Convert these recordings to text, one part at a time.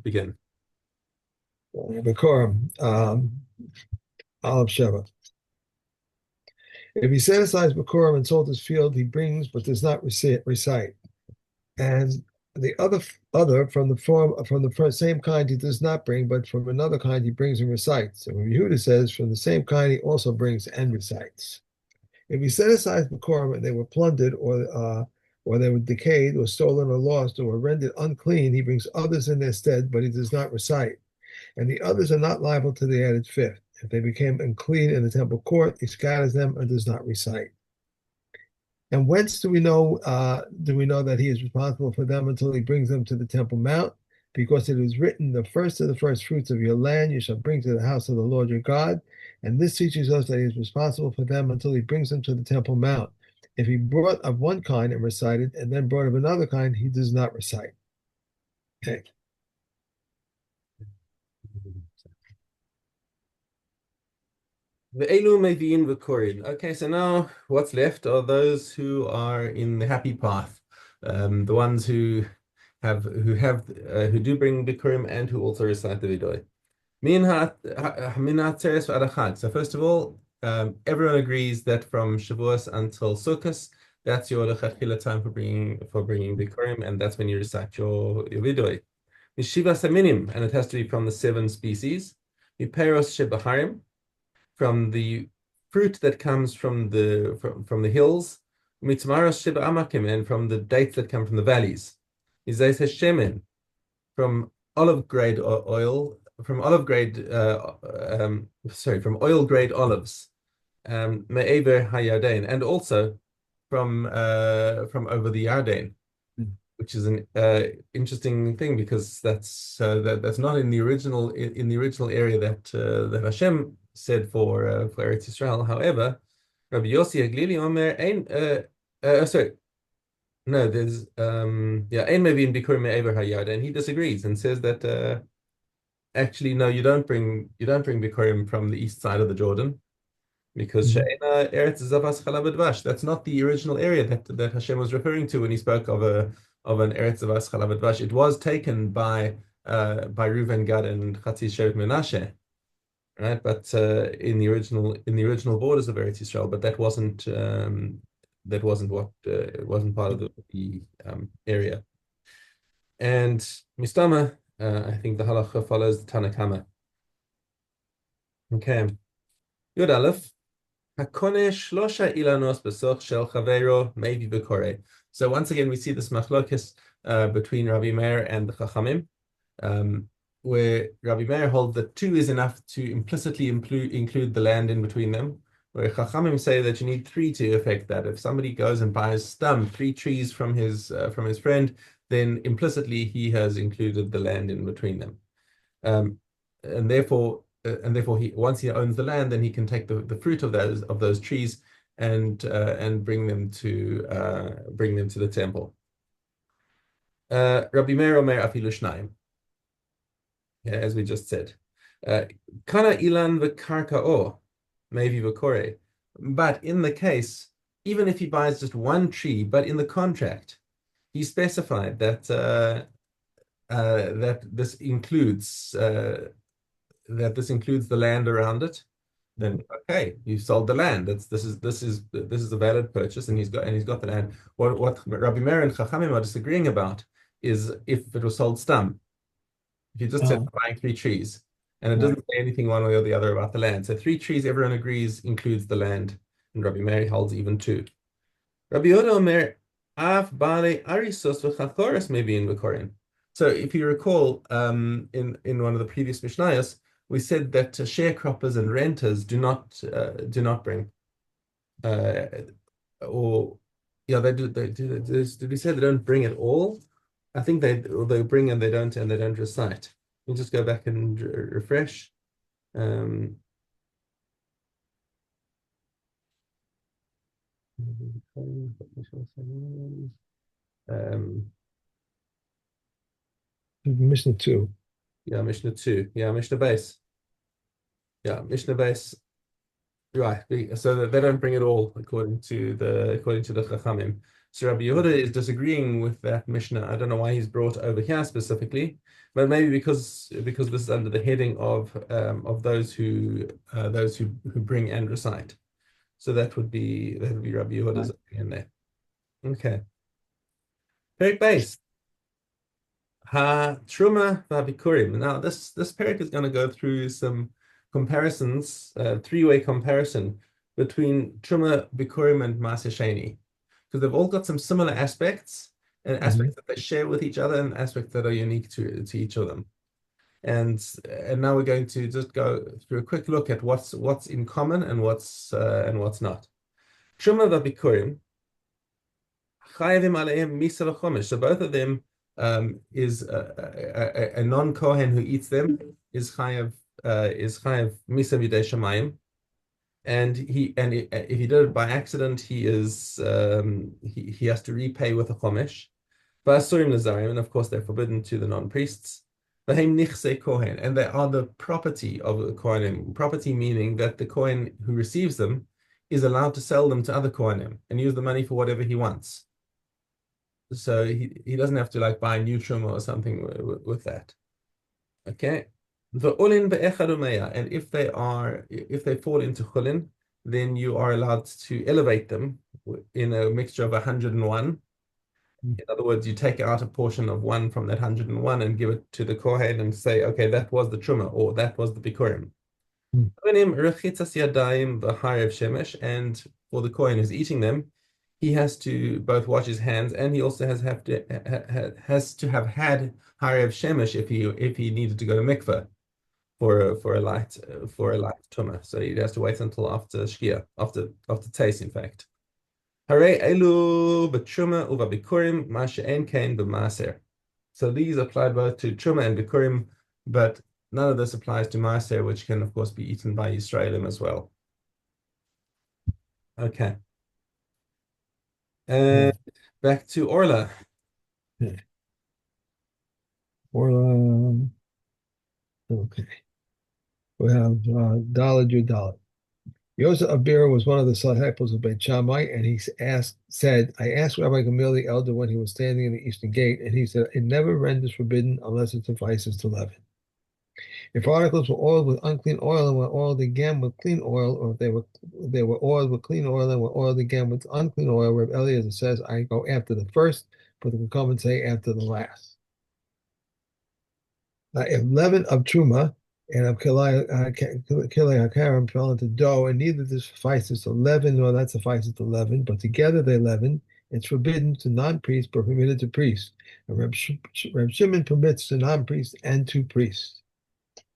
begin. Bikkurim, Aleph Sheva. If he set aside Bikkurim and sold his field, he brings but does not recite. And the other from the first, same kind he does not bring, but from another kind he brings and recites. And when Yehuda says, from the same kind he also brings and recites. If he set aside Bikkurim and they were plundered, or they were decayed, or stolen, or lost, or were rendered unclean, he brings others in their stead, but he does not recite. And the others are not liable to the added fifth. If they became unclean in the temple court, he scatters them and does not recite. And whence do we know? Do we know that he is responsible for them until he brings them to the temple mount? Because it is written, "The first of the first fruits of your land you shall bring to the house of the Lord your God." And this teaches us that he is responsible for them until he brings them to the temple mount. If he brought of one kind and recited, and then brought of another kind, he does not recite. Okay. The Elu Mevi'in V'Korin. Okay, so now what's left are those who are in the happy path, the ones who do bring Bikurim and who also recite the Vidoy. So first of all, everyone agrees that from Shavuos until Sukkot, that's your lechatchila time for bringing Bikurim, and that's when you recite your Vidoy. Mishiva Saminim, and it has to be from the 7 species. Miperos Shebaharim, from the fruit that comes from the hills, mitmaros sheba amakim, and from the dates that come from the valleys. Izais hashemen, from olive grade oil, from olive grade, from oil grade olives, me'ever hayarden, and also from over the Yarden, which is an interesting thing because that's not in the original area that Hashem said for Eretz Yisrael. However, Rabbi Yossi Aglili Omer sorry, no, there's ein Mevin Bikurim Me'ever Hayard, and he disagrees and says that actually no, you don't bring Bikurim from the east side of the Jordan because Mhm. She'ena Eretz Zavas Chalav Dvash. That's not the original area that Hashem was referring to when he spoke of an Eretz Zavas Chalav Dvash. It was taken by Reuven, Gad, and Chatzi Shevet Menashe, right? But in the original borders of Eretz Yisrael, but that wasn't what it wasn't part of the area. And Mistama, I think the halacha follows the Tanakama. Okay, Yud Aleph. Hakone shlosha ilanos besoch shel chavero maybe bekore. So once again, we see this machlokes between Rabbi Meir and the Chachamim, where Rabbi Meir holds that 2 is enough to implicitly include the land in between them, where Chachamim say that you need 3 to affect that. If somebody goes and buys 3 trees from his friend, then implicitly he has included the land in between them. Um, and therefore he once he owns the land, then he can take the fruit of those trees and bring them to the temple. Rabbi Meir Omer afilu shnayim, as we just said. Kana ilan v'karka'o, maybe v'kore. But in the case, even if he buys just 1 tree, but in the contract, he specified that this includes the land around it, then okay, you sold the land. This is a valid purchase, and he's got the land. What Rabbi Meir and Chachamim are disagreeing about is if it was sold stam. If you just said Oh, buying 3 trees, and it right. doesn't say anything one way or the other about the land. So 3 trees, everyone agrees, includes the land, and Rabbi Meir holds even 2. Rabbi Yehuda Omer, Af Bale Arisos v'Chachoros maybe in Bekorin. So if you recall, in one of the previous Mishnayos, we said that sharecroppers and renters do not bring, uh, or yeah, they do. Did we say they don't bring at all? I think they bring and they don't recite. We'll just go back and refresh. Um, um, Mishna 2. yeah, Mishnah 2. Yeah, Mishnah base. Yeah, Mishnah base. Right. So that they don't bring it all according to the Chachamim. So Rabbi Yehuda is disagreeing with that Mishnah. I don't know why he's brought over here specifically, but maybe because this is under the heading of those who bring and recite. So that would be Rabbi Yehuda's Right. opinion there. Okay. Very base. Ha Truma Vabikurim. Now this parak is going to go through some comparisons, three-way comparison between Truma, Bikurim, and Maaseh Sheni, because they've all got some similar aspects and Mhm. aspects that they share with each other and aspects that are unique to each of them. And now we're going to just go through a quick look at what's in common and what's not. Truma Vabikurim. Chayavim aleim misa v'chomesh. So both of them is a non-Kohen who eats them is chayav misa v'dei shamayim, and if he did it by accident, he has to repay with a chomesh. V'asurim lezarim, and of course they're forbidden to the non-priests. V'hem nichsei kohen, and they are the property of the kohenim. Property meaning that the kohen who receives them is allowed to sell them to other kohenim and use the money for whatever he wants. So he doesn't have to like buy a new truma or something with that. Okay. The ulin be'echad umeya, and if they fall into chulin, then you are allowed to elevate them in a mixture of 101. In other words, you take out a portion of one from that 101 and give it to the kohen and say, okay, that was the truma or that was the bikurim. Mhm. And for the kohen who's eating them, he has to both wash his hands and he also has to have had Harev Shemesh if he needed to go to mikveh for a light tumah. So he has to wait until after Shkia, after taste, in fact. Hare elu b'truma uva bikurim ma she'en kain b'maser. So these apply both to truma and bikurim, but none of this applies to maser, which can of course be eaten by Yisraelim as well. Okay. Yeah. And back to Orla. Yeah. Or okay. We have Daled Yudaled. Yosef Abir was one of the disciples of Beit Shammai, and he said, I asked Rabbi Gamaliel the elder when he was standing in the eastern gate, and he said, it never renders forbidden unless it suffices to leaven. If articles were oiled with unclean oil and were oiled again with clean oil, or if they were oiled with clean oil and were oiled again with unclean oil, Rabbi Eliezer says, I go after the first, but the come and say after the last. If leaven of truma and of kilei hakarim fell into dough, and neither this suffices to leaven nor that suffices to leaven, but together they leaven, it's forbidden to non-priests but permitted to priests. And Reb Shimon permits to non-priests and to priests.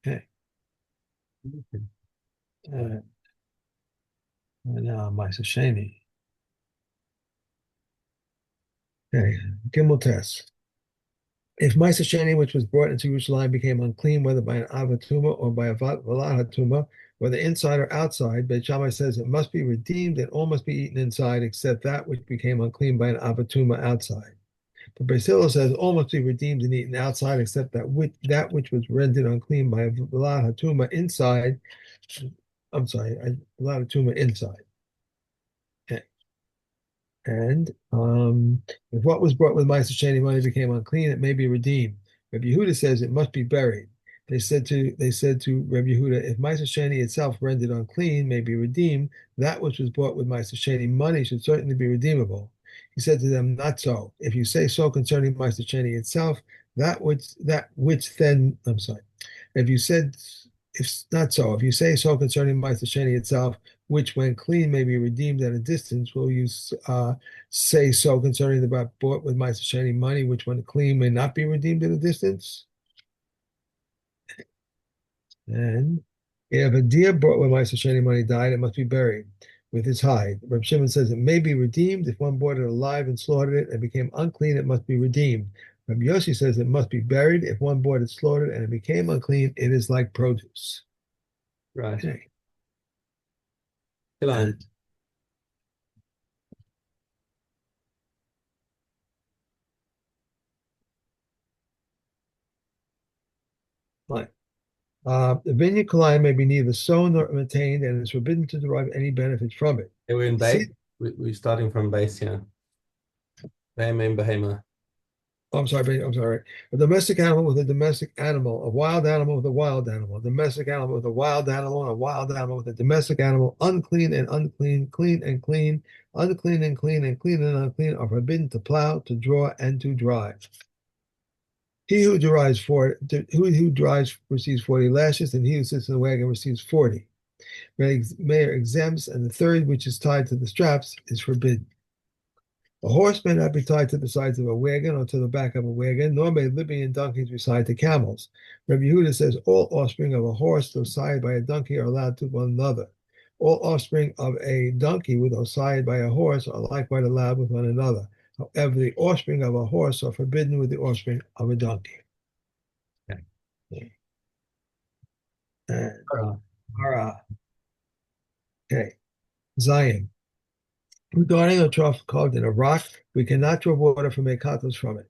Okay. And now Ma'aser Sheni. Okay. Gimel test. If Ma'aser Sheni, which was brought into Jerusalem, became unclean, whether by an avatuma or by a valahatuma, whether inside or outside, Beit Shammai says it must be redeemed and all must be eaten inside, except that which became unclean by an avatuma outside. But Beit Hillel says all must be redeemed and eaten outside, except that which was rendered unclean by a valahatuma inside. I'm sorry, a valahatuma inside. Okay. And if what was brought with Ma'aser Sheni money became unclean, it may be redeemed. Rabbi Yehuda says it must be buried. They said to Rabbi Yehuda, if Ma'aser Sheni itself rendered unclean may be redeemed, that which was bought with Ma'aser Sheni money should certainly be redeemable. He said to them, not so. If you say so concerning Ma'aser Sheni itself, that which then, I'm sorry. If you said, if not so, if you say so concerning Ma'aser Sheni itself, which when clean may be redeemed at a distance, will you say so concerning the bought with Ma'aser Sheni money, which when clean may not be redeemed at a distance? And if a deer bought with Ma'aser Sheni money died, it must be buried with its hide. Reb Shimon says it may be redeemed if one bought it alive and slaughtered it and became unclean, it must be redeemed. Reb Yossi says it must be buried if one bought it slaughtered and it became unclean, it is like produce. Right. Okay. Come on. And like the vineyard collime may be neither sown nor maintained, and it is forbidden to derive any benefit from it. We're in See, base. We're starting from base here. Behema. Oh, I'm sorry. A domestic animal with a domestic animal, a wild animal with a wild animal, a domestic animal with a wild animal, and a wild animal with a domestic animal, unclean and unclean, clean and clean, unclean and clean, and clean and unclean are forbidden to plow, to draw, and to drive. He who drives for who drives receives 40 lashes, and he who sits in the wagon receives 40. Mayor exempts, and the third, which is tied to the straps, is forbidden. A horse may not be tied to the sides of a wagon or to the back of a wagon, nor may Libyan donkeys be tied to camels. Rabbi Yehuda says all offspring of a horse, though sired by a donkey, are allowed to one another. All offspring of a donkey, though sired by a horse, are likewise allowed with one another. However, the offspring of a horse are forbidden with the offspring of a donkey. Okay. And okay, Zion. Regarding a trough carved in a rock, we cannot draw water from mekatos from it,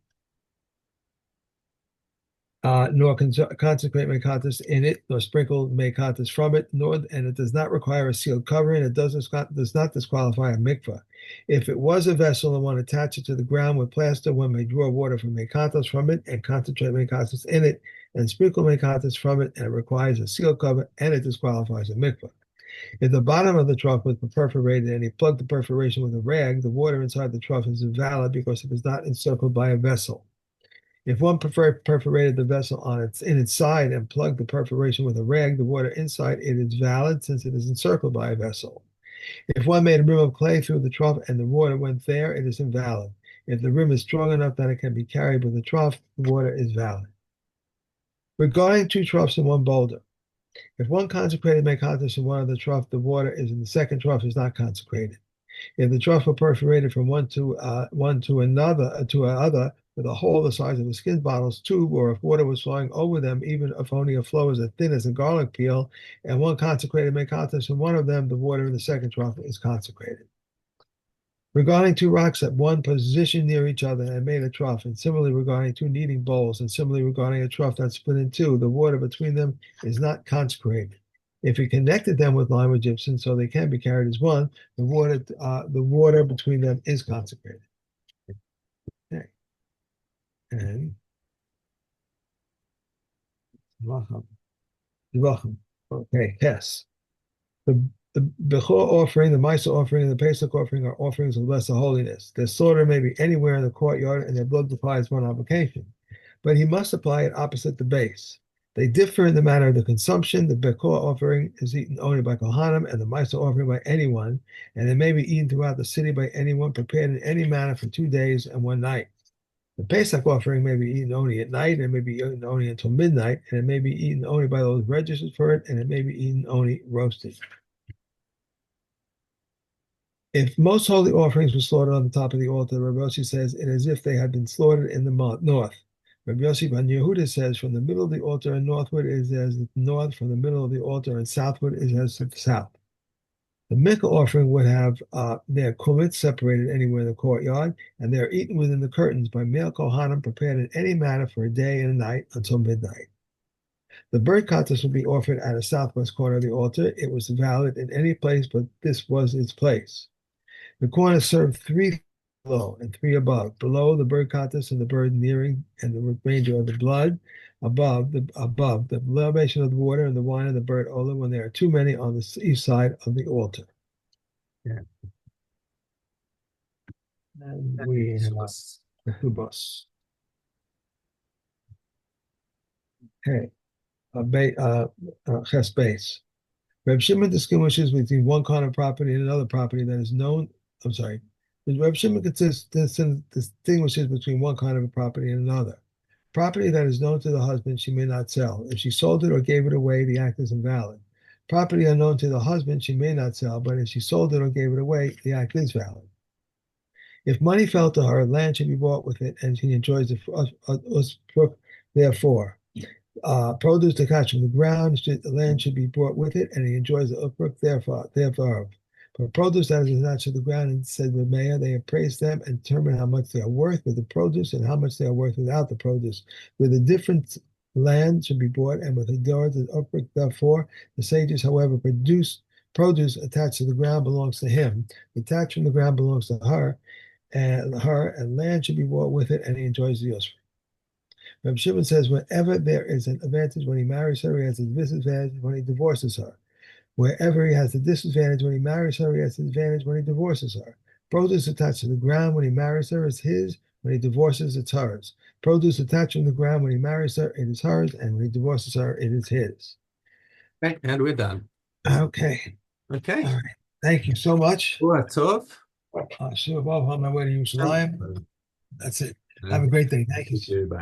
nor consecrate mekatos in it, nor sprinkle mekatos from it, and it does not require a sealed covering. It does not disqualify a mikvah. If it was a vessel and one attached it to the ground with plaster, one may draw water from mekatos from it and concentrate mekatos in it, and sprinkle mekatos from it, and it requires a sealed cover, and it disqualifies a mikvah. If the bottom of the trough was perforated and he plugged the perforation with a rag, the water inside the trough is invalid because it is not encircled by a vessel. If one perforated the vessel in its side and plugged the perforation with a rag, the water inside it is valid since it is encircled by a vessel. If one made a rim of clay through the trough and the water went there, it is invalid. If the rim is strong enough that it can be carried with the trough, the water is valid. Regarding two troughs and one boulder, if one consecrated mekatos in one of the trough, the water is in the second trough is not consecrated. If the trough were perforated from one to another with a hole the size of a skin bottle's tube, or if water was flowing over them, even if only a flow is as thin as a garlic peel, and one consecrated mekatos in one of them, the water in the second trough is consecrated. Regarding two rocks at one position near each other and made a trough, and similarly regarding two kneading bowls, and similarly regarding a trough that split in two, the water between them is not consecrated. If he connected them with lime or gypsum so they can be carried as one, the water between them is consecrated. Okay. And okay, yes. The Bechor offering, the Misa offering, and the Pesach offering are offerings of lesser holiness. Their slaughter may be anywhere in the courtyard, and their blood applies one obligation. But he must apply it opposite the base. They differ in the matter of the consumption. The Bechor offering is eaten only by Kohanim, and the Misa offering by anyone, and it may be eaten throughout the city by anyone, prepared in any manner for 2 days and 1 night. The Pesach offering may be eaten only at night, and it may be eaten only until midnight, and it may be eaten only by those registered for it, and it may be eaten only roasted. If most holy offerings were slaughtered on the top of the altar, Rabbi Yossi says it is as if they had been slaughtered in the north. Rabbi Yossi ben Yehuda says from the middle of the altar and northward is as the north, from the middle of the altar and southward is as the south. The mikvah offering would have their kumit separated anywhere in the courtyard, and they are eaten within the curtains by male kohanim prepared in any manner for a day and a night until midnight. The bird katas would be offered at a southwest corner of the altar. It was valid in any place, but this was its place. The corn is served 3 below and 3 above. Below the bird katas and the bird nearing and the remainder of the blood. Above the libation of the water and the wine of the bird olah when there are too many on the east side of the altar. Yeah. And we have the hubos. Okay, ches base. Reb Shimon distinguishes between one kind of property and another property that is known. I'm sorry. Reb Shimon distinguishes between one kind of a property and another. Property that is known to the husband, she may not sell. If she sold it or gave it away, the act is invalid. Property unknown to the husband, she may not sell, but if she sold it or gave it away, the act is valid. If money fell to her, land should be bought with it, and she enjoys the therefore. Produce to catch from the ground, the land should be brought with it, and he enjoys the upbrook thereof. But produce that is attached to the ground, and said with Meah, they appraise them and determine how much they are worth with the produce and how much they are worth without the produce. With a different land should be bought, and with the doors and upbrook, therefore, the sages, however, produce attached to the ground belongs to him. Detached from the ground belongs to her, and her, and land should be bought with it, and he enjoys the usufruct. Reb Shimon says, whenever there is an advantage when he marries her, he has a disadvantage when he divorces her. Wherever he has the disadvantage when he marries her, he has the advantage when he divorces her. Produce attached to the ground when he marries her is his. When he divorces, it's hers. Produce attached from the ground when he marries her, it is hers, and when he divorces her, it is his. Okay, and we're done. Okay. Okay. All right. Thank you so much. Well, tov. Sure, Bob, on my way to Yerushalayim. That's it. Have a great day. Thank you. Bye.